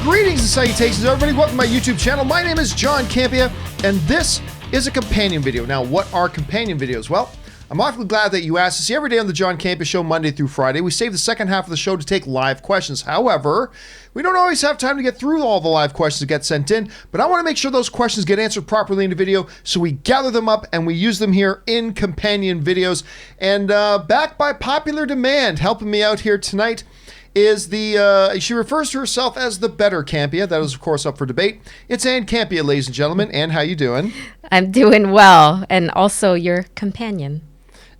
Greetings and salutations, everybody. Welcome to my YouTube channel. My name is John Campea, and this is a companion video. Now, what are companion videos? Well, I'm awfully glad that you asked to see every day on the John Campea Show, Monday through Friday. We save the second half of the show to take live questions. However, we don't always have time to get through all the live questions that get sent in, but I want to make sure those questions get answered properly in the video, so we gather them up and we use them here in companion videos. And back by popular demand, helping me out here tonight is she refers to herself as the better Campea. That is, of course, up for debate. It's Ann Campea, ladies and gentlemen. Ann, how you doing? I'm doing well, and also your companion.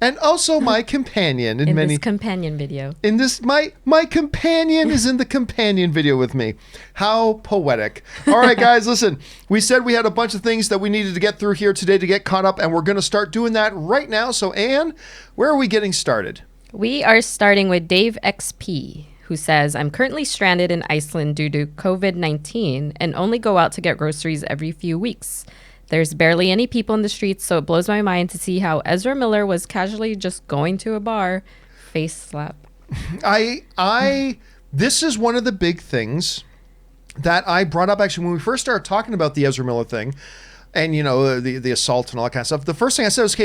And also my companion in this companion video. In this, my companion is in the companion video with me. How poetic. All right, guys, listen. We said we had a bunch of things that we needed to get through here today to get caught up, and we're going to start doing that right now. So, Ann, where are we getting started? We are starting with Dave XP, who says, I'm currently stranded in Iceland due to COVID-19 and only go out to get groceries every few weeks. There's barely any people in the streets, so it blows my mind to see how Ezra Miller was casually just going to a bar. Face slap. This is one of the big things that I brought up actually when we first started talking about the Ezra Miller thing and, you know, the assault and all that kind of stuff. The first thing I said was,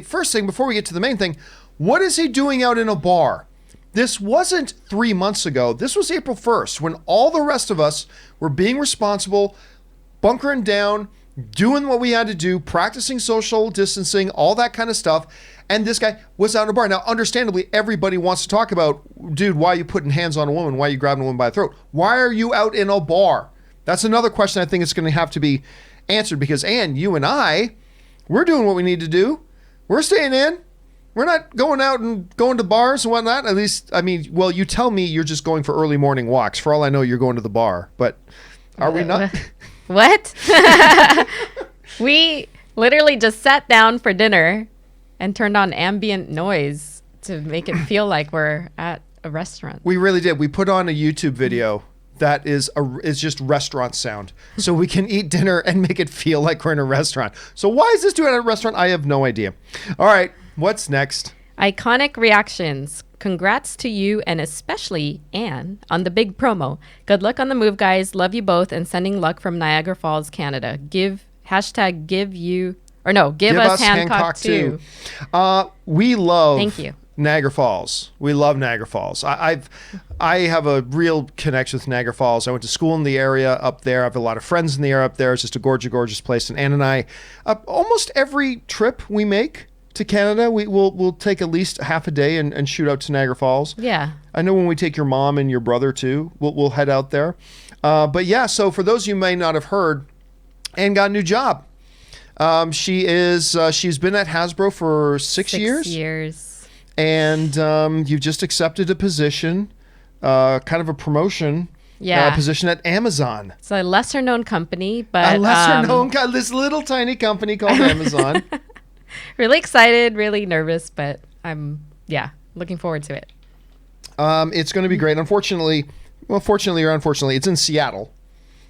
first thing, before we get to the main thing, what is he doing out in a bar? This wasn't 3 months ago. This was April 1st when all the rest of us were being responsible, bunkering down, doing what we had to do, practicing social distancing, all that kind of stuff. And this guy was out in a bar. Now, understandably, everybody wants to talk about, dude, why are you putting hands on a woman? Why are you grabbing a woman by the throat? Why are you out in a bar? That's another question I think is going to have to be answered because, Ann, you and I, we're doing what we need to do. We're staying in. We're not going out and going to bars and whatnot. At least, I mean, well, you tell me you're just going for early morning walks. For all I know, you're going to the bar. But are we not? What? We literally just sat down for dinner and turned on ambient noise to make it feel like we're at a restaurant. We really did. We put on a YouTube video that is just restaurant sound. So we can eat dinner and make it feel like we're in a restaurant. So why is this doing at a restaurant? I have no idea. All right. What's next? Iconic reactions. Congrats to you and especially Anne on the big promo. Good luck on the move, guys. Love you both and sending luck from Niagara Falls, Canada. Give us Hancock too. We love Thank you. Niagara Falls. We love Niagara Falls. I have a real connection with Niagara Falls. I went to school in the area up there. I have a lot of friends in the area up there. It's just a gorgeous, gorgeous place. And Ann and I, almost every trip we make to Canada, we'll take at least half a day and shoot out to Niagara Falls. Yeah. I know when we take your mom and your brother too, we'll head out there. But yeah, so for those of you who may not have heard, Ann got a new job. She's been at Hasbro for 6 years. 6 years. And you've just accepted a position, kind of a promotion. Yeah. Position at Amazon. It's a lesser known company, but this little tiny company called Amazon. Really excited, really nervous, but I'm looking forward to it. It's going to be great. Fortunately or unfortunately, it's in Seattle,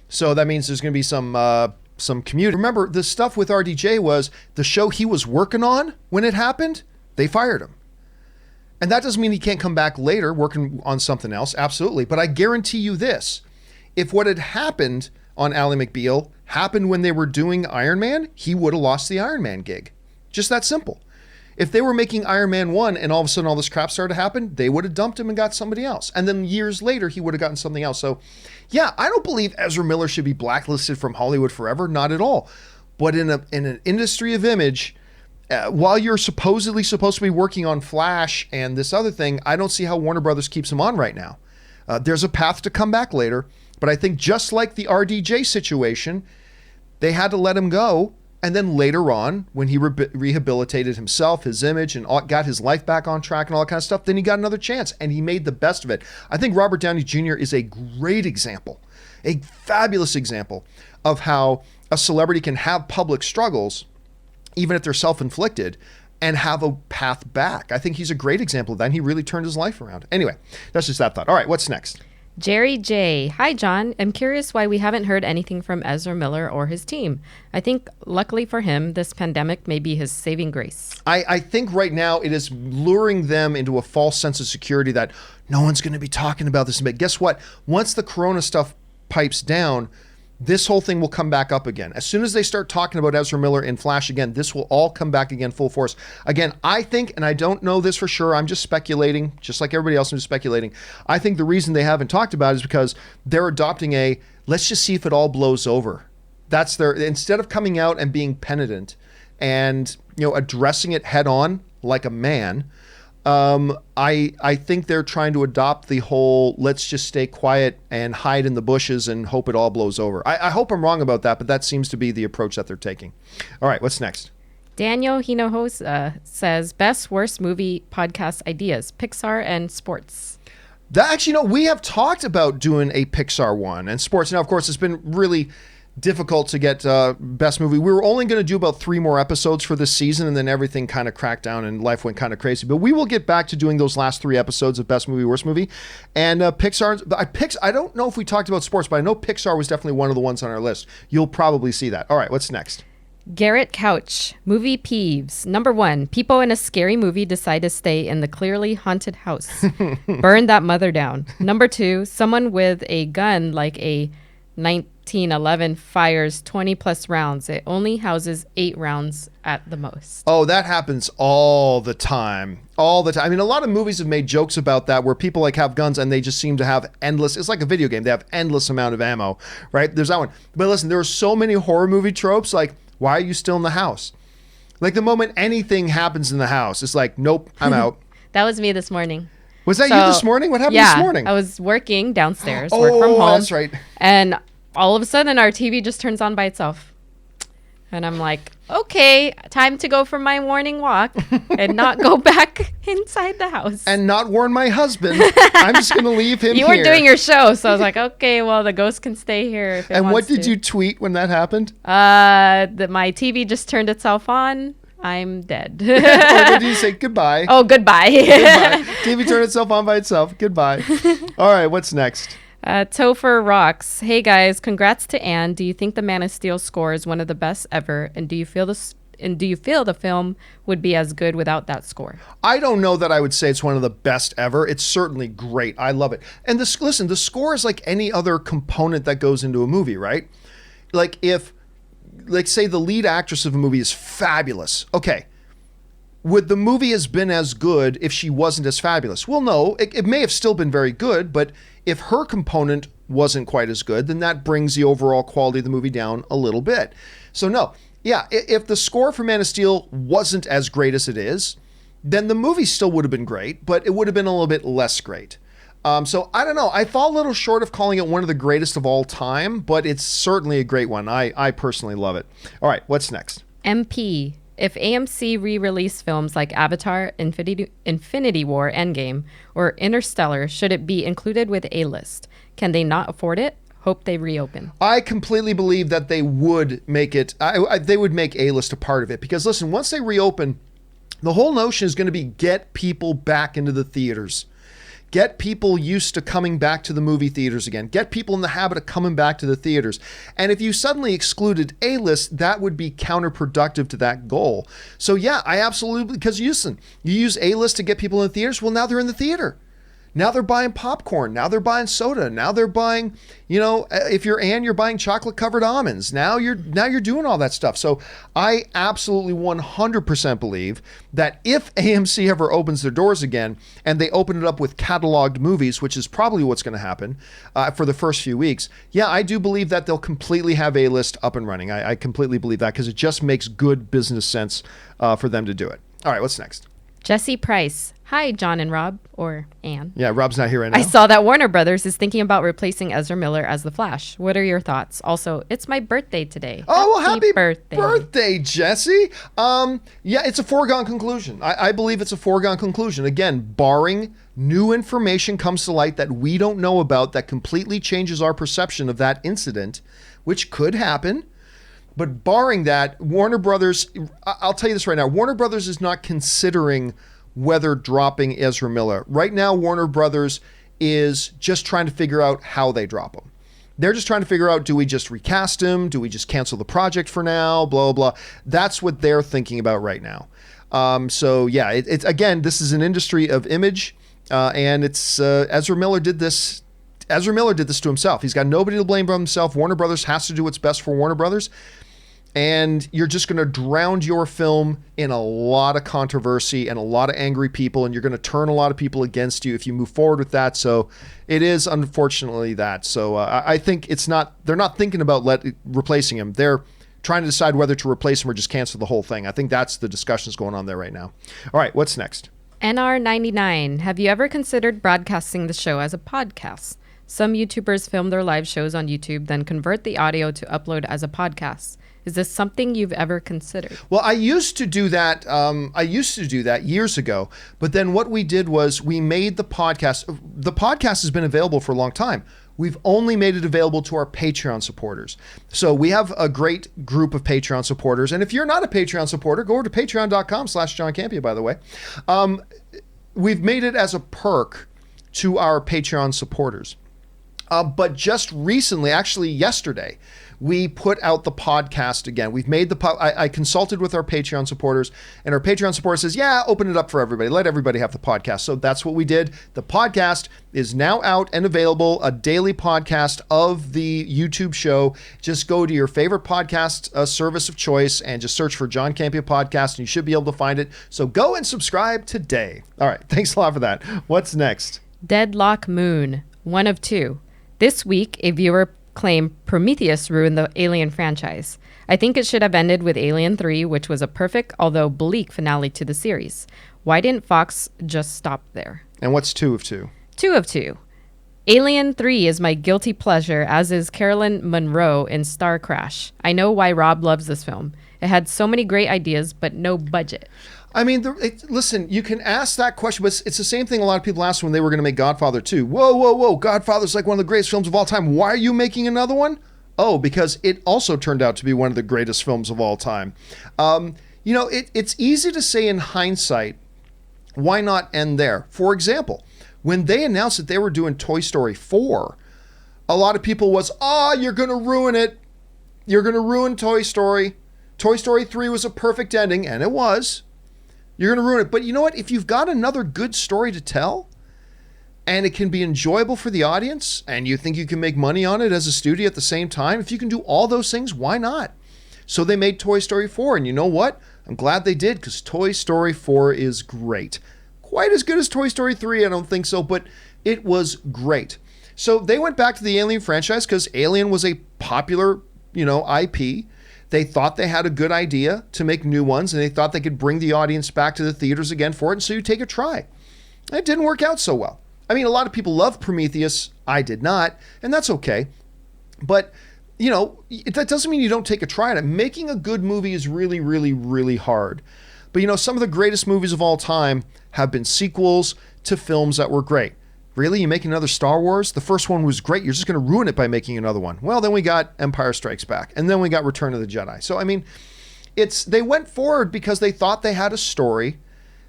so that means there's going to be some commute. Remember, the stuff with RDJ was the show he was working on when it happened. They fired him, and that doesn't mean he can't come back later working on something else. Absolutely, but I guarantee you this: if what had happened on Ally McBeal happened when they were doing Iron Man, he would have lost the Iron Man gig. Just that simple. If they were making Iron Man 1 and all of a sudden all this crap started to happen, they would have dumped him and got somebody else. And then years later, he would have gotten something else. So yeah, I don't believe Ezra Miller should be blacklisted from Hollywood forever. Not at all. But in an industry of image, while you're supposedly supposed to be working on Flash and this other thing, I don't see how Warner Brothers keeps him on right now. There's a path to come back later. But I think just like the RDJ situation, they had to let him go. And then later on, when he rehabilitated himself, his image, and got his life back on track and all that kind of stuff, then he got another chance, and he made the best of it. I think Robert Downey Jr. is a great example, a fabulous example of how a celebrity can have public struggles, even if they're self-inflicted, and have a path back. I think he's a great example of that, and he really turned his life around. Anyway, that's just that thought. All right, what's next? Jerry J. Hi, John. I'm curious why we haven't heard anything from Ezra Miller or his team. I think, luckily for him, this pandemic may be his saving grace. I think right now it is luring them into a false sense of security that no one's going to be talking about this. But guess what? Once the corona stuff pipes down, this whole thing will come back up again. As soon as they start talking about Ezra Miller in Flash again, this will all come back again full force. Again, I think, and I don't know this for sure, I'm just speculating, just like everybody else, I'm just speculating. I think the reason they haven't talked about it is because they're adopting let's just see if it all blows over. That's instead of coming out and being penitent and, addressing it head on like a man, I think they're trying to adopt the whole let's just stay quiet and hide in the bushes and hope it all blows over. I hope I'm wrong about that, but that seems to be the approach that they're taking. All right, what's next? Daniel Hinojosa says, best, worst movie podcast ideas, Pixar and sports. Actually, we have talked about doing a Pixar one and sports. Now, of course, it's been really difficult to get best movie. We were only going to do about 3 more episodes for this season, and then everything kind of cracked down and life went kind of crazy. But we will get back to doing those last 3 episodes of best movie, worst movie. And Pixar, I don't know if we talked about sports, but I know Pixar was definitely one of the ones on our list. You'll probably see that. All right, what's next? Garrett Couch, movie peeves. Number 1, people in a scary movie decide to stay in the clearly haunted house. Burn that mother down. Number 2, someone with a gun like a 1911 fires 20 plus rounds. It only houses 8 rounds at the most. Oh, that happens all the time. All the time. I mean, a lot of movies have made jokes about that where people have guns and they just seem to have endless, it's like a video game. They have endless amount of ammo, right? There's that one. But listen, there are so many horror movie tropes like, why are you still in the house? Like the moment anything happens in the house, it's like, nope, I'm out. That was me this morning. Was that you this morning? What happened this morning? I was working downstairs, work from home. That's right. And all of a sudden, our TV just turns on by itself. And I'm like, okay, time to go for my morning walk and not go back inside the house. And not warn my husband. I'm just going to leave him here. You were doing your show, so I was like, okay, well, the ghost can stay here if it And wants what did you tweet when that happened? My TV just turned itself on. I'm dead. Or what did you say? Goodbye. Oh, goodbye. Goodbye. TV turned itself on by itself. Goodbye. All right, what's next? Topher Rocks. Hey guys, congrats to Anne. Do you think the Man of Steel score is one of the best ever? And do you feel the film would be as good without that score? I don't know that I would say it's one of the best ever. It's certainly great. I love it. And listen, the score is like any other component that goes into a movie, right? Like say the lead actress of a movie is fabulous. Okay. Would the movie has been as good if she wasn't as fabulous? Well, no, it may have still been very good, but if her component wasn't quite as good, then that brings the overall quality of the movie down a little bit. So no, yeah, if the score for Man of Steel wasn't as great as it is, then the movie still would have been great, but it would have been a little bit less great. So I don't know. I fall a little short of calling it one of the greatest of all time, but it's certainly a great one. I personally love it. All right, what's next? MP. If AMC re-release films like Avatar, Infinity War, Endgame, or Interstellar, should it be included with A-List? Can they not afford it? Hope they reopen. I completely believe that they would make it. They would make A-List a part of it because listen, once they reopen, the whole notion is going to be get people back into the theaters. Get people used to coming back to the movie theaters again. Get people in the habit of coming back to the theaters. And if you suddenly excluded A-List, that would be counterproductive to that goal. So yeah, I absolutely, because you use A-List to get people in the theaters. Well, now they're in the theater. Now they're buying popcorn. Now they're buying soda. Now they're buying, if you're Ann, you're buying chocolate covered almonds. Now you're doing all that stuff. So I absolutely 100% believe that if AMC ever opens their doors again and they open it up with cataloged movies, which is probably what's going to happen for the first few weeks. Yeah, I do believe that they'll completely have A-List up and running. I completely believe that because it just makes good business sense for them to do it. All right, what's next? Jesse Price. Hi, John and Rob, or Anne. Yeah, Rob's not here right now. I saw that Warner Brothers is thinking about replacing Ezra Miller as the Flash. What are your thoughts? Also, it's my birthday today. Oh, well, happy birthday, Jesse. Yeah, it's a foregone conclusion. I believe it's a foregone conclusion. Again, barring new information comes to light that we don't know about that completely changes our perception of that incident, which could happen. But barring that, Warner Brothers, I'll tell you this right now, Warner Brothers is not considering whether dropping Ezra Miller. Right now, Warner Brothers is just trying to figure out how they drop him. They're just trying to figure out, do we just recast him? Do we just cancel the project for now? Blah, blah. That's what they're thinking about right now. So yeah, it's again, this is an industry of image, and it's Ezra Miller did this Ezra Miller did this to himself. He's got nobody to blame but himself. Warner Brothers has to do what's best for Warner Brothers. And you're just going to drown your film in a lot of controversy and a lot of angry people, and you're going to turn a lot of people against you if you move forward with that. So it is unfortunately that. So I think they're not thinking about replacing him. They're trying to decide whether to replace him or just cancel the whole thing. I think that's the discussions going on there right now. All right, what's next? NR99, have you ever considered broadcasting the show as a podcast? Some YouTubers film their live shows on YouTube, then convert the audio to upload as a podcast. Is this something you've ever considered? Well, I used to do that. Years ago. But then what we did was we made the podcast. The podcast has been available for a long time. We've only made it available to our Patreon supporters. So we have a great group of Patreon supporters. And if you're not a Patreon supporter, go over to patreon.com/John Campea, by the way. We've made it as a perk to our Patreon supporters. But just recently, actually yesterday, we put out the podcast again. We've made I consulted with our Patreon supporters, and our Patreon supporter says, yeah, open it up for everybody. Let everybody have the podcast. So that's what we did. The podcast is now out and available, a daily podcast of the YouTube show. Just go to your favorite podcast service of choice and just search for John Campea Podcast, and you should be able to find it. So go and subscribe today. All right. Thanks a lot for that. What's next? Deadlock Moon, one of two. This week, a viewer claimed Prometheus ruined the Alien franchise. I think it should have ended with Alien 3, which was a perfect, although bleak, finale to the series. Why didn't Fox just stop there? And what's 2 of 2? 2 of 2. Alien 3 is my guilty pleasure, as is Carolyn Monroe in Star Crash. I know why Rob loves this film. It had so many great ideas, but no budget. I mean, listen, you can ask that question, but it's the same thing a lot of people asked when they were going to make Godfather 2. Whoa. Godfather's like one of the greatest films of all time. Why are you making another one? Oh, because it also turned out to be one of the greatest films of all time. It's easy to say in hindsight, why not end there? For example, when they announced that they were doing Toy Story 4, a lot of people was, you're going to ruin it. You're going to ruin Toy Story. Toy Story 3 was a perfect ending, and it was. You're going to ruin it. But you know what? If you've got another good story to tell, and it can be enjoyable for the audience, and you think you can make money on it as a studio at the same time, if you can do all those things, why not? So they made Toy Story 4, and you know what? I'm glad they did, because Toy Story 4 is great. Quite as good as Toy Story 3, I don't think so, but it was great. So they went back to the Alien franchise because Alien was a popular, IP. They thought they had a good idea to make new ones, and they thought they could bring the audience back to the theaters again for it, and so you take a try. It didn't work out so well. I mean, a lot of people love Prometheus. I did not, and that's okay. But, that doesn't mean you don't take a try at it. Making a good movie is really, really, really hard. But, some of the greatest movies of all time have been sequels to films that were great. Really? You make another Star Wars? The first one was great. You're just going to ruin it by making another one. Well, then we got Empire Strikes Back. And then we got Return of the Jedi. So, I mean, they went forward because they thought they had a story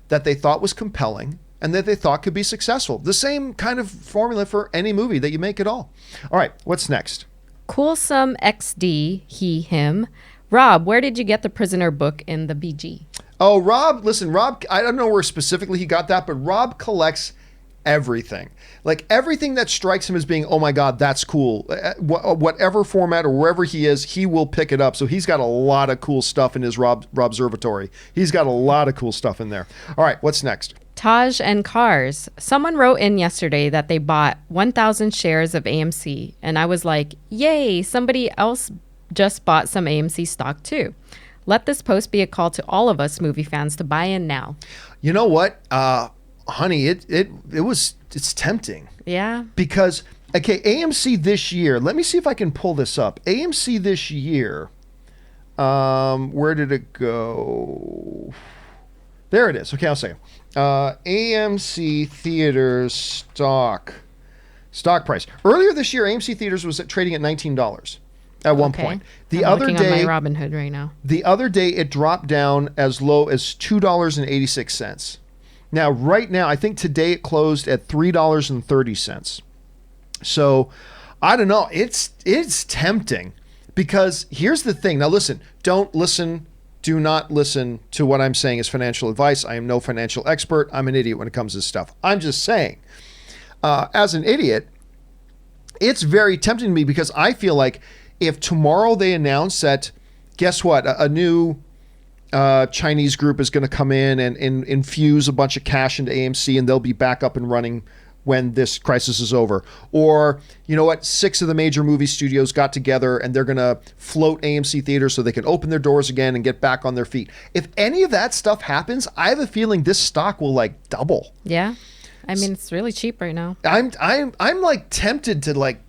that they thought was compelling and that they thought could be successful. The same kind of formula for any movie that you make at all. All right, what's next? Coolsome XD, he, him. Rob, where did you get the Prisoner book in the BG? Oh, Rob, I don't know where specifically he got that, but Rob collects everything. Like everything that strikes him as being, oh my God, that's cool. Whatever format or wherever he is, he will pick it up. So he's got a lot of cool stuff in his Robservatory. He's got a lot of cool stuff in there. All right, what's next? Taj and Cars. Someone wrote in yesterday that they bought 1,000 shares of AMC. And I was like, yay, somebody else just bought some AMC stock too. Let this post be a call to all of us movie fans to buy in now. You know what? Honey, it's tempting. Yeah. Because, okay, AMC this year, let me see if I can pull this up. AMC this year, where did it go? There it is. Okay, I'll say AMC Theaters stock price. Earlier this year, AMC Theaters was trading at $19 at one point. I'm looking on my Robinhood right now. The other day, it dropped down as low as $2.86. Now, right now, I think today it closed at $3.30. So, I don't know. It's tempting because here's the thing. Now, listen. Do not listen to what I'm saying as financial advice. I am no financial expert. I'm an idiot when it comes to this stuff. I'm just saying, as an idiot, it's very tempting to me because I feel like if tomorrow they announce that, guess what, a new Chinese group is going to come in and infuse a bunch of cash into AMC and they'll be back up and running when this crisis is over. Or, you know what, 6 of the major movie studios got together and they're going to float AMC theaters so they can open their doors again and get back on their feet. If any of that stuff happens, I have a feeling this stock will like double. Yeah. I mean, it's really cheap right now. I'm like tempted to like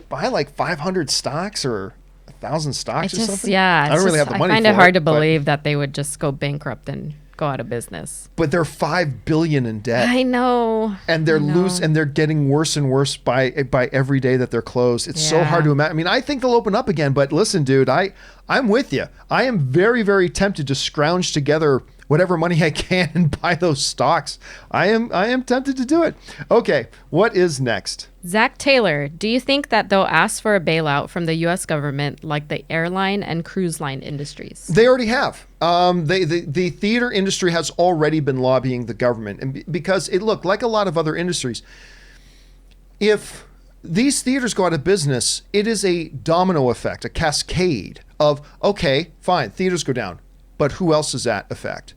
buy like 500 stocks or 1,000 stocks or something. Yeah. I don't really have the money for it. I find it hard to believe that they would just go bankrupt and go out of business. But they're $5 billion in debt. I know. And they're loose, and they're getting worse and worse by every day that they're closed. It's so hard to imagine. I mean, I think they'll open up again, but listen, dude, I'm with you. I am very, very tempted to scrounge together whatever money I can and buy those stocks. I am tempted to do it. Okay, what is next? Zach Taylor, do you think that they'll ask for a bailout from the U.S. government like the airline and cruise line industries? They already have. The theater industry has already been lobbying the government, and because it looked like a lot of other industries. If these theaters go out of business, it is a domino effect, a cascade of, okay, fine, theaters go down, but who else does that affect?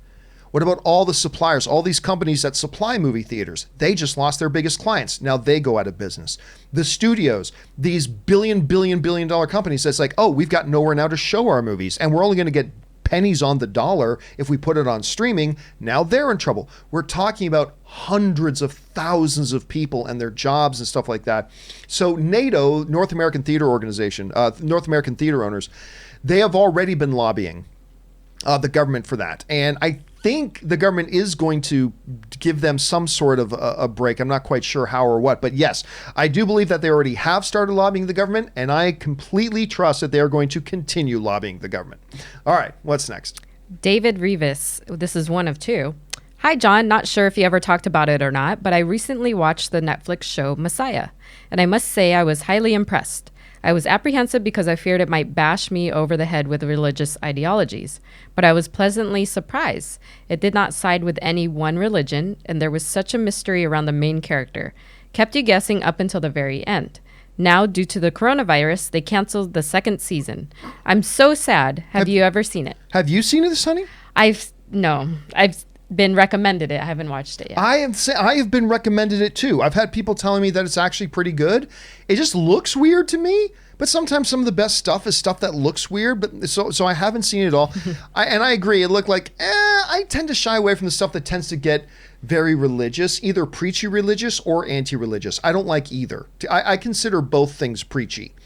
What about all the suppliers, all these companies that supply movie theaters? They just lost their biggest clients. Now they go out of business. The studios, these billion dollar companies that's like, oh, we've got nowhere now to show our movies and we're only going to get pennies on the dollar if we put it on streaming. Now they're in trouble. We're talking about hundreds of thousands of people and their jobs and stuff like that. So NATO, North American Theater Organization, North American Theater Owners, they have already been lobbying the government for that. And I think the government is going to give them some sort of a break. I'm not quite sure how or what, but yes, I do believe that they already have started lobbying the government, and I completely trust that they are going to continue lobbying the government. All right, what's next? David Rivas, this is one of 2. Hi, John. Not sure if you ever talked about it or not, but I recently watched the Netflix show Messiah, and I must say I was highly impressed. I was apprehensive because I feared it might bash me over the head with religious ideologies, but I was pleasantly surprised. It did not side with any one religion, and there was such a mystery around the main character. Kept you guessing up until the very end. Now, due to the coronavirus, they canceled the 2nd season. I'm so sad. Have you ever seen it? Have you seen it, Sonny? I've been recommended it. I haven't watched it yet. I have been recommended it too. I've had people telling me that it's actually pretty good. It just looks weird to me, but sometimes some of the best stuff is stuff that looks weird. But so I haven't seen it all. I agree. It looked like I tend to shy away from the stuff that tends to get very religious, either preachy religious or anti-religious. I don't like either. I consider both things preachy.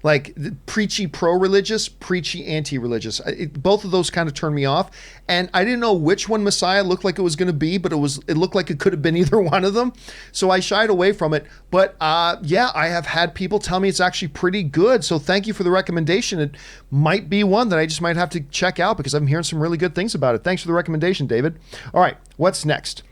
Like preachy pro-religious, preachy anti-religious. Both of those kind of turned me off. And I didn't know which one Messiah looked like it was going to be, but it looked like it could have been either one of them. So I shied away from it. But yeah, I have had people tell me it's actually pretty good. So thank you for the recommendation. It might be one that I just might have to check out because I'm hearing some really good things about it. Thanks for the recommendation, David. All right, what's next?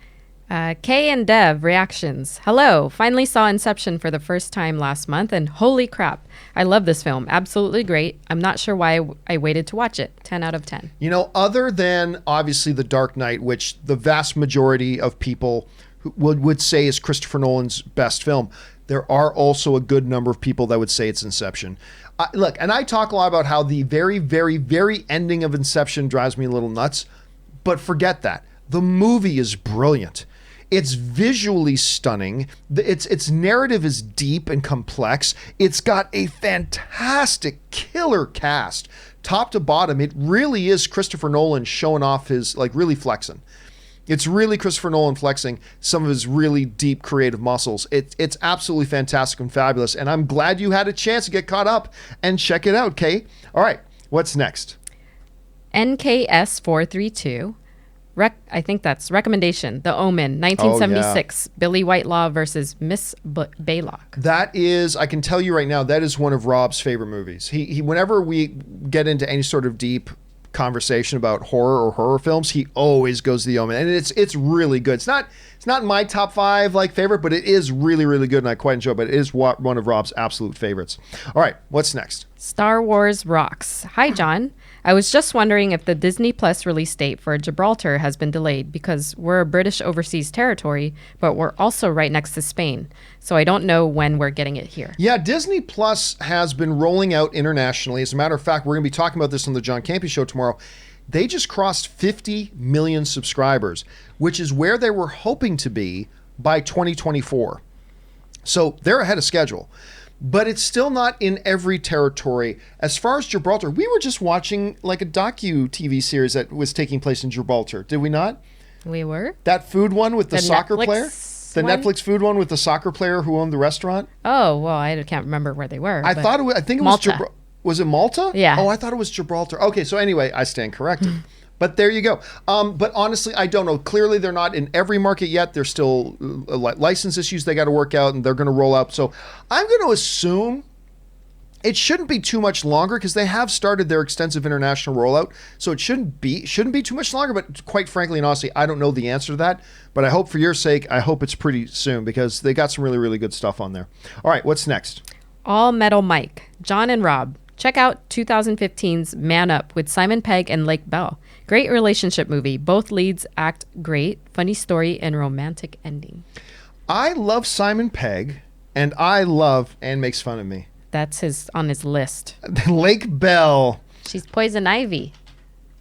Kay and Dev reactions. Hello. Finally saw Inception for the first time last month, and holy crap, I love this film. Absolutely great. I'm not sure why I waited to watch it. 10 out of 10. You know, other than obviously The Dark Knight, which the vast majority of people would say is Christopher Nolan's best film, there are also a good number of people that would say it's Inception. Look, and I talk a lot about how the very, very, very ending of Inception drives me a little nuts, but forget that. The movie is brilliant. It's visually stunning. Its narrative is deep and complex. It's got a fantastic killer cast, top to bottom. It really is Christopher Nolan showing off his, like, really flexing. It's really Christopher Nolan flexing some of his really deep creative muscles. It's absolutely fantastic and fabulous. And I'm glad you had a chance to get caught up and check it out, Kay. All right, what's next? NKS432. I think that's recommendation. The Omen, 1976. Oh, yeah. Billy Whitelaw versus Miss Baylock. That is, I can tell you right now, that is one of Rob's favorite movies. He whenever we get into any sort of deep conversation about horror or horror films, he always goes to The Omen, and it's really good. It's not my top 5 like favorite, but it is really, really good, and I quite enjoy it. But it is one of Rob's absolute favorites. All right, what's next? Star Wars rocks. Hi, John. I was just wondering if the Disney Plus release date for Gibraltar has been delayed because we're a British overseas territory, but we're also right next to Spain. So I don't know when we're getting it here. Yeah, Disney Plus has been rolling out internationally. As a matter of fact, we're going to be talking about this on the John Campea Show tomorrow. They just crossed 50 million subscribers, which is where they were hoping to be by 2024. So they're ahead of schedule. But it's still not in every territory. As far as Gibraltar, we were just watching like a docu-TV series that was taking place in Gibraltar. Did we not? We were? That food one with the soccer Netflix player? The one? Netflix food one with the soccer player who owned the restaurant? Oh, well, I can't remember where they were. I think it was Malta. Gibraltar. Was it Malta? Yeah. Oh, I thought it was Gibraltar. Okay, so anyway, I stand corrected. But there you go. But honestly, I don't know. Clearly, they're not in every market yet. There's still license issues they got to work out, and they're going to roll out. So I'm going to assume it shouldn't be too much longer because they have started their extensive international rollout. So it shouldn't be too much longer. But quite frankly and honestly, I don't know the answer to that. But I hope for your sake, I hope it's pretty soon because they got some really, really good stuff on there. All right, what's next? All Metal Mike, John and Rob. Check out 2015's Man Up with Simon Pegg and Lake Bell. Great relationship movie. Both leads act great. Funny story and romantic ending. I love Simon Pegg, and I love Anne Makes Fun of Me. That's on his list. Lake Bell. She's Poison Ivy.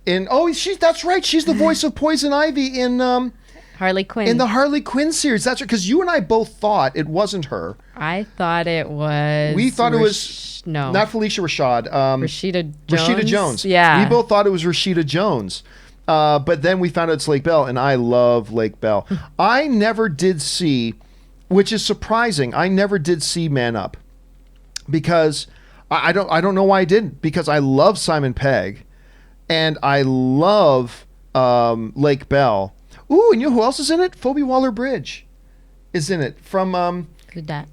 That's right. She's the voice of Poison Ivy in Harley Quinn. in the Harley Quinn series. That's right. Because you and I both thought it wasn't her. I thought it was. We thought it was not Felicia Rashad. Rashida Jones. Rashida Jones. Yeah. We both thought it was Rashida Jones. But then we found out it's Lake Bell, and I love Lake Bell. I never did see, which is surprising. I never did see Man Up because I don't know why I didn't. Because I love Simon Pegg, and I love Lake Bell. Ooh, and you know who else is in it? Phoebe Waller-Bridge is in it from Who's that?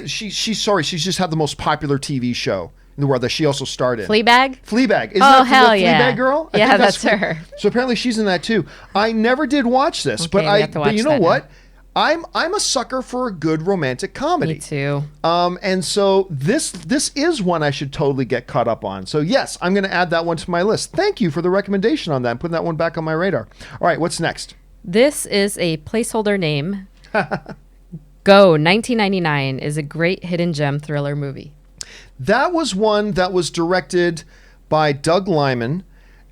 She's just had the most popular TV show in the world that she also starred in. Fleabag? Fleabag. Isn't Oh, that hell the yeah. Fleabag girl? I Yeah, think that's her. So apparently she's in that too. I never did watch this, Okay, but we have to watch you know that what? I'm a sucker for a good romantic comedy. Me too. And so this is one I should totally get caught up on. So yes, I'm going to add that one to my list. Thank you for the recommendation on that. I'm putting that one back on my radar. All right, what's next? This is a placeholder name. Go 1999 is a great hidden gem thriller movie. That was one that was directed by Doug Liman,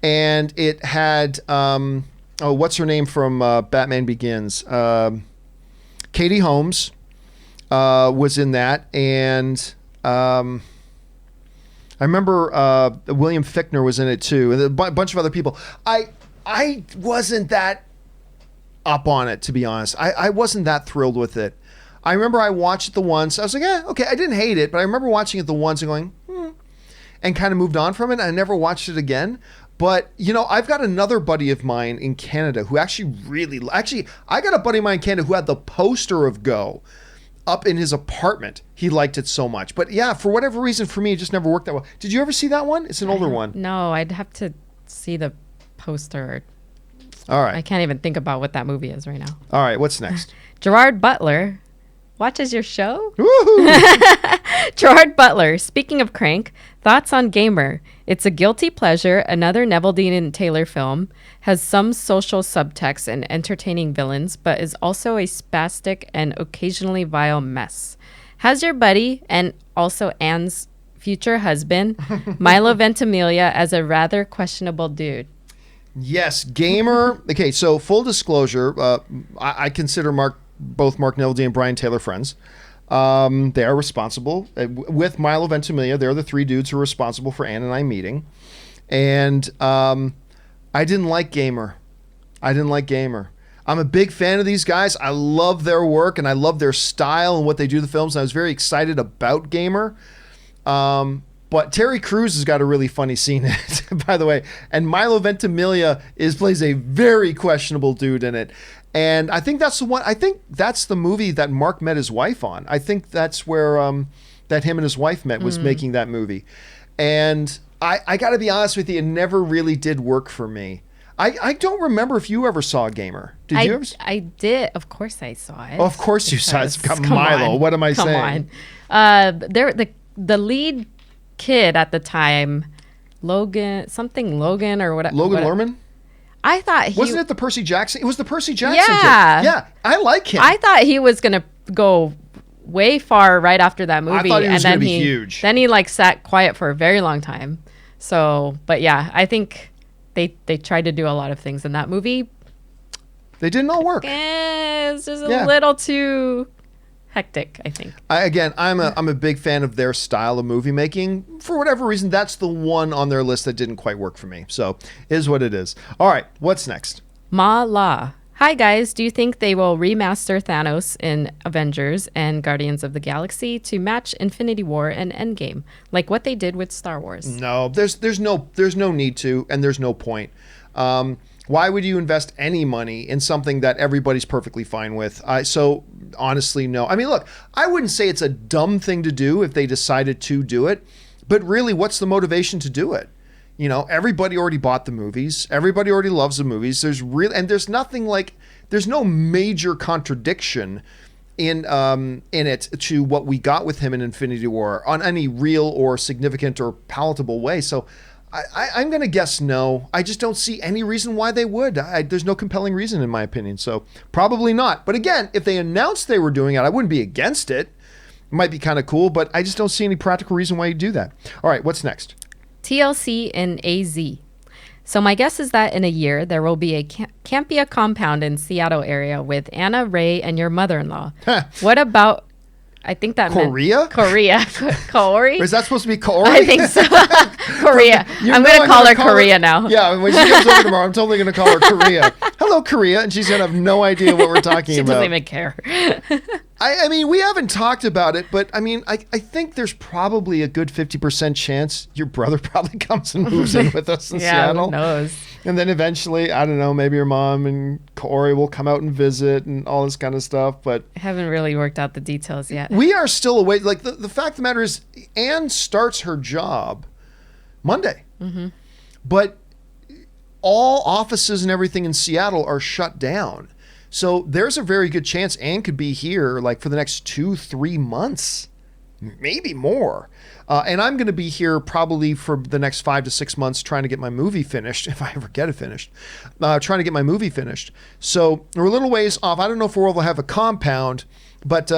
and it had what's her name from Batman Begins? Katie Holmes was in that, and I remember William Fichtner was in it too, and a bunch of other people. I wasn't that up on it, to be honest. I wasn't that thrilled with it. I remember I watched it the once. I was like, okay. I didn't hate it, but I remember watching it the once and going, and kind of moved on from it. I never watched it again. But, you know, I've got another buddy of mine in Canada who actually I got a buddy of mine in Canada who had the poster of Go up in his apartment. He liked it so much. But yeah, for whatever reason, for me, it just never worked that well. Did you ever see that one? It's an older one. No, I'd have to see the poster. All right. I can't even think about what that movie is right now. All right. What's next? Gerard Butler watches your show? Woohoo! Gerard Butler, speaking of Crank, thoughts on Gamer. It's a guilty pleasure, another Neville Dean and Taylor film, has some social subtext and entertaining villains, but is also a spastic and occasionally vile mess. Has your buddy, and also Anne's future husband, Milo Ventimiglia, as a rather questionable dude? Yes, Gamer. Okay, so full disclosure, I consider both Mark Neville and Brian Taylor friends. They are responsible with Milo Ventimiglia. They're the three dudes who are responsible for Ann and I meeting. And I didn't like Gamer. I'm a big fan of these guys. I love their work and I love their style and what they do to the films. And I was very excited about Gamer. But Terry Crews has got a really funny scene in it, by the way. And Milo Ventimiglia plays a very questionable dude in it. And I think that's the one. I think that's the movie that Mark met his wife on. I think that's where that him and his wife met, was making that movie. And I got to be honest with you, it never really did work for me. I don't remember if you ever saw Gamer. Did you ever? I did. Of course I saw it. Oh, of course you saw it. It's got Milo. What am I saying? Come on. The lead kid at the time Logan or whatever. Logan Lerman? I thought Wasn't it the Percy Jackson? It was the Percy Jackson Yeah. kid. Yeah, I like him. I thought he was gonna go way far right after that movie. I thought he was and gonna then be huge. Then he like sat quiet for a very long time. So, but yeah, I think they tried to do a lot of things in that movie. They didn't all work. It's just a little too hectic, I think. I'm a big fan of their style of movie making. For whatever reason, that's the one on their list that didn't quite work for me. So, is what it is. All right, what's next? Ma La. Hi guys, do you think they will remaster Thanos in Avengers and Guardians of the Galaxy to match Infinity War and Endgame, like what they did with Star Wars? No, there's no need to, and there's no point. Why would you invest any money in something that everybody's perfectly fine with? So honestly, no. I mean, look, I wouldn't say it's a dumb thing to do if they decided to do it, but really, what's the motivation to do it? You know, everybody already bought the movies. Everybody already loves the movies. There's no major contradiction in it to what we got with him in Infinity War on any real or significant or palatable way. So I'm going to guess no. I just don't see any reason why they would. There's no compelling reason in my opinion. So probably not. But again, if they announced they were doing it, I wouldn't be against it. It might be kind of cool, but I just don't see any practical reason why you do that. All right, what's next? TLC and AZ. So my guess is that in a year there will be a Campea compound in Seattle area with Anna, Ray, and your mother-in-law. What about? I think that Korea? meant Korea. Corey? Or is that supposed to be Corey? I think so. Korea. I'm going to call her Korea now. Yeah, when she comes over tomorrow, I'm totally going to call her Korea. Hello, Korea. And she's going to have no idea what we're talking about. She doesn't even care. I mean, we haven't talked about it, but I mean, I think there's probably a good 50% chance your brother probably comes and moves in with us in Seattle. Who knows? And then eventually, I don't know, maybe your mom and Corey will come out and visit and all this kind of stuff. But I haven't really worked out the details yet. We are still away. Like the fact of the matter is, Anne starts her job Monday. Mm-hmm. But all offices and everything in Seattle are shut down. So there's a very good chance Anne could be here like for the next 2-3 months, maybe more. And I'm going to be here probably for the next 5 to 6 months trying to get my movie finished, if I ever get it finished, trying to get my movie finished. So we're a little ways off. I don't know if we'll have a compound, but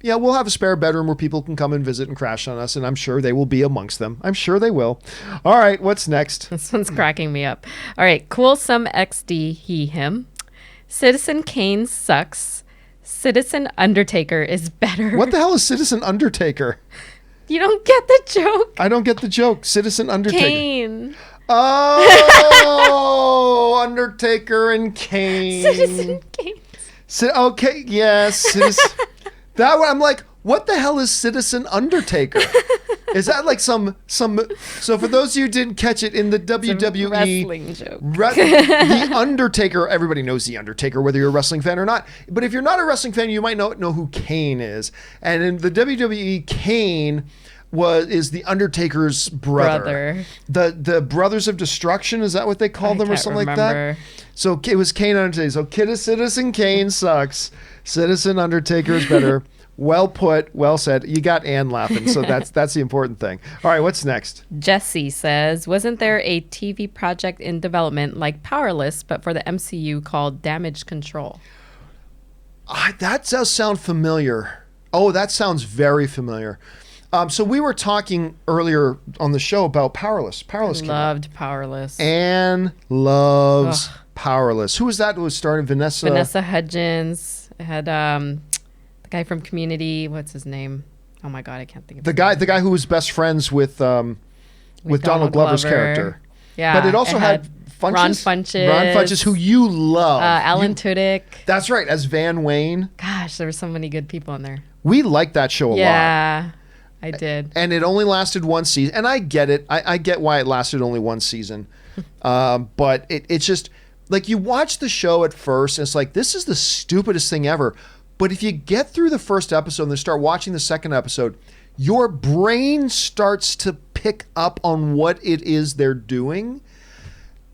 yeah, we'll have a spare bedroom where people can come and visit and crash on us, and I'm sure they will be amongst them. I'm sure they will. All right, what's next? This one's cracking me up. All right, cool some XD, he, him. Citizen Kane sucks. Citizen Undertaker is better. What the hell is Citizen Undertaker? You don't get the joke. I don't get the joke. Citizen Undertaker. Kane. Oh, Undertaker and Kane. Citizen Kane. Okay, yes. That one, I'm like, what the hell is Citizen Undertaker? Is that like some? So for those of you who didn't catch it in the WWE wrestling joke, the Undertaker. Everybody knows the Undertaker, whether you're a wrestling fan or not. But if you're not a wrestling fan, you might know who Kane is. And in the WWE, Kane is the Undertaker's brother. The Brothers of Destruction. Is that what they call them, or something like that? So it was Kane Undertaker. So Citizen Kane sucks. Citizen Undertaker is better. Well put, well said. You got Ann laughing, so that's the important thing. All right, what's next? Jesse says, wasn't there a TV project in development like Powerless, but for the MCU called Damage Control? That does sound familiar. Oh, that sounds very familiar. So we were talking earlier on the show about Powerless. Powerless loved Powerless. Ann loves Powerless. Who was that who was starring? Vanessa Hudgens. It had guy from Community, what's his name? Oh my god, I can't think of the guy who was best friends with Donald Glover's character. Yeah, but it also had Ron Funches. Ron Funches, who you love. Alan Tudyk. That's right, as Van Wayne. Gosh, there were so many good people in there. We liked that show a lot. Yeah, I did. And it only lasted one season, and I get it. I get why it lasted only one season. But it's just like you watch the show at first, and it's like, this is the stupidest thing ever. But if you get through the first episode and then start watching the second episode, your brain starts to pick up on what it is they're doing.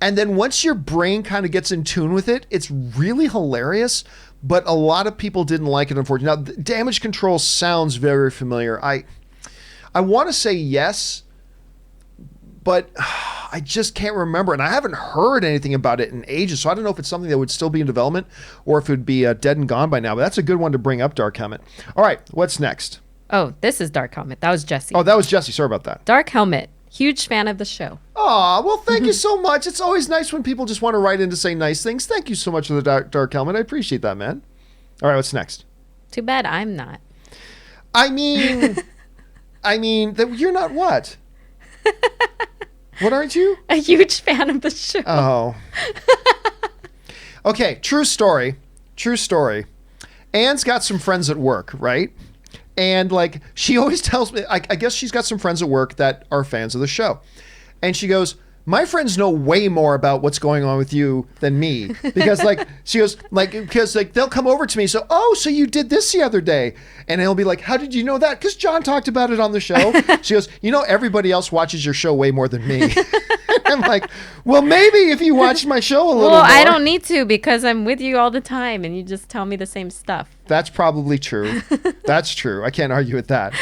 And then once your brain kind of gets in tune with it, it's really hilarious. But a lot of people didn't like it, unfortunately. Now, Damage Control sounds very familiar. I want to say yes, but I just can't remember. And I haven't heard anything about it in ages. So I don't know if it's something that would still be in development or if it would be dead and gone by now. But that's a good one to bring up, Dark Helmet. All right, what's next? Oh, this is Dark Helmet. That was Jesse. Oh, that was Jesse. Sorry about that. Dark Helmet. Huge fan of the show. Aw, well, thank you so much. It's always nice when people just want to write in to say nice things. Thank you so much for the Dark Helmet. I appreciate that, man. All right, what's next? Too bad I'm not. I mean, you're not what? What aren't you? A huge fan of the show. Oh. Okay, true story. Anne's got some friends at work, right? And like, she always tells me, I guess she's got some friends at work that are fans of the show. And she goes, my friends know way more about what's going on with you than me. Because like, she goes, like, because like, they'll come over to me. So, oh, so you did this the other day. And he'll be like, how did you know that? Because John talked about it on the show. She goes, you know, everybody else watches your show way more than me. I'm like, well, maybe if you watch my show a little more. I don't need to because I'm with you all the time and you just tell me the same stuff. That's probably true. That's true. I can't argue with that.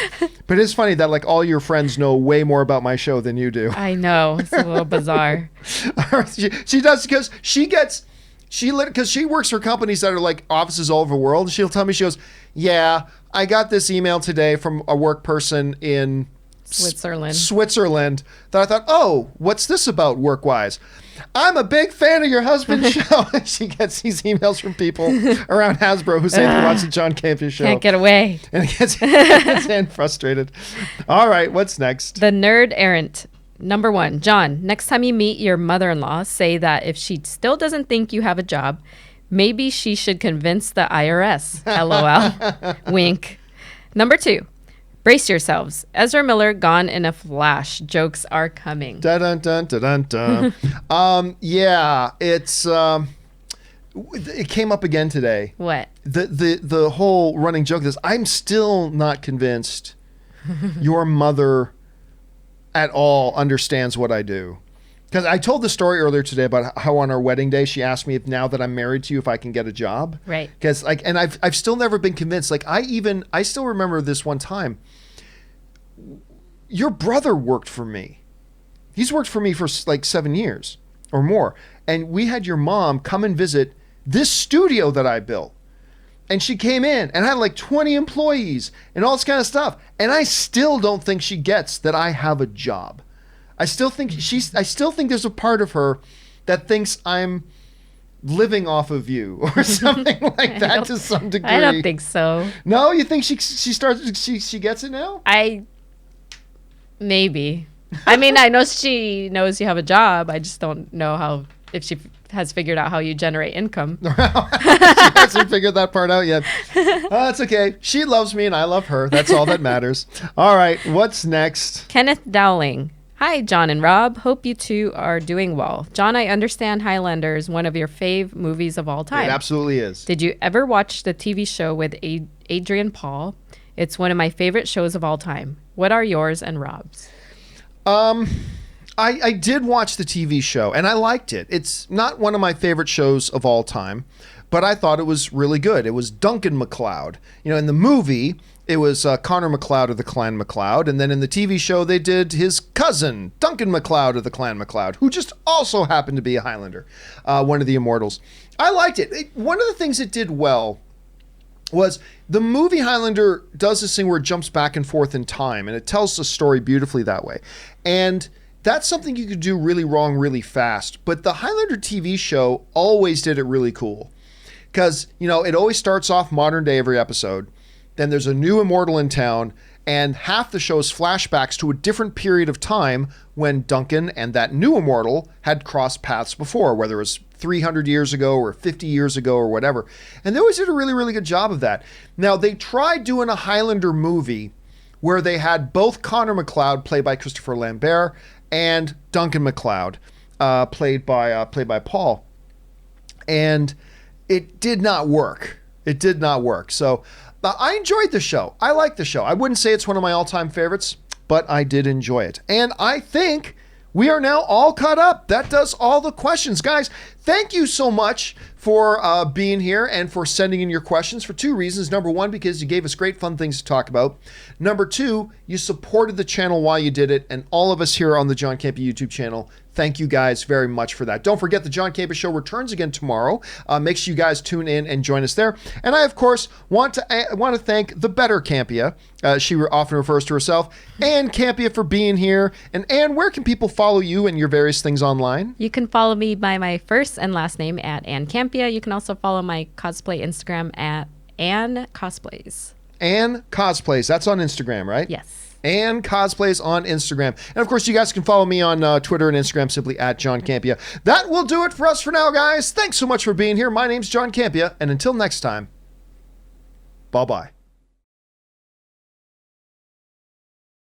But it's funny that like all your friends know way more about my show than you do. I know. It's a little bizarre. She does because because she works for companies that are like offices all over the world. She'll tell me, she goes, yeah, I got this email today from a work person in Switzerland that I thought, oh, what's this about work-wise? I'm a big fan of your husband's show. She gets these emails from people around Hasbro who say they watch the John Campea Show. Can't get away. And it gets Anne frustrated. All right, what's next? The Nerd Errant. Number 1, John, next time you meet your mother-in-law, say that if she still doesn't think you have a job, maybe she should convince the IRS. LOL. Wink. Number 2, brace yourselves. Ezra Miller gone in a flash. Jokes are coming. Dun dun dun dun dun. Yeah, it's it came up again today. What? The whole running joke is I'm still not convinced your mother at all understands what I do. Because I told the story earlier today about how on our wedding day she asked me if now that I'm married to you if I can get a job. Right. Because like, and I've still never been convinced. Like I still remember this one time. Your brother worked for me. He's worked for me for like 7 years or more, and we had your mom come and visit this studio that I built. And she came in and had like 20 employees and all this kind of stuff. And I still don't think she gets that I have a job. I still think there's a part of her that thinks I'm living off of you or something like that to some degree. I don't think so. No, you think she gets it now? Maybe. I mean, I know she knows you have a job. I just don't know if she has figured out how you generate income. She hasn't figured that part out yet. That's okay. She loves me and I love her. That's all that matters. All right, what's next? Kenneth Dowling. Hi, John and Rob. Hope you two are doing well. John, I understand Highlander is one of your fave movies of all time. It absolutely is. Did you ever watch the TV show with Adrian Paul? It's one of my favorite shows of all time. What are yours and Rob's? I did watch the TV show and I liked it. It's not one of my favorite shows of all time, but I thought it was really good. It was Duncan MacLeod. You know, in the movie, it was Connor MacLeod of the Clan MacLeod. And then in the TV show, they did his cousin, Duncan MacLeod of the Clan MacLeod, who just also happened to be a Highlander, one of the Immortals. I liked it. One of the things it did well was the movie Highlander does this thing where it jumps back and forth in time, and it tells the story beautifully that way. And that's something you could do really wrong really fast. But the Highlander TV show always did it really cool. Because, you know, it always starts off modern day every episode. Then there's a new immortal in town, and half the show is flashbacks to a different period of time when Duncan and that new immortal had crossed paths before, whether it was 300 years ago or 50 years ago or whatever. And they always did a really, really good job of that. Now, they tried doing a Highlander movie where they had both Connor MacLeod, played by Christopher Lambert, and Duncan MacLeod, played by Paul. And it did not work. It did not work. So I enjoyed the show. I like the show. I wouldn't say it's one of my all-time favorites, but I did enjoy it. And I think we are now all caught up. That does all the questions. Guys, thank you so much for for being here and for sending in your questions for two reasons. Number one, because you gave us great fun things to talk about. Number two, you supported the channel while you did it, and all of us here on the John Campea YouTube channel, thank you guys very much for that. Don't forget the John Campea Show returns again tomorrow. Make sure you guys tune in and join us there. And I, of course, want to thank the better Campea. She often refers to herself, Ann Campea, for being here. And Ann, where can people follow you and your various things online? You can follow me by my first and last name at Ann Campea. You can also follow my cosplay Instagram at Ann Cosplays. Ann Cosplays. That's on Instagram, right? Yes. And cosplays on Instagram. And of course, you guys can follow me on Twitter and Instagram simply at John Campea. That will do it for us for now, guys. Thanks so much for being here. My name's John Campea, and until next time, bye-bye.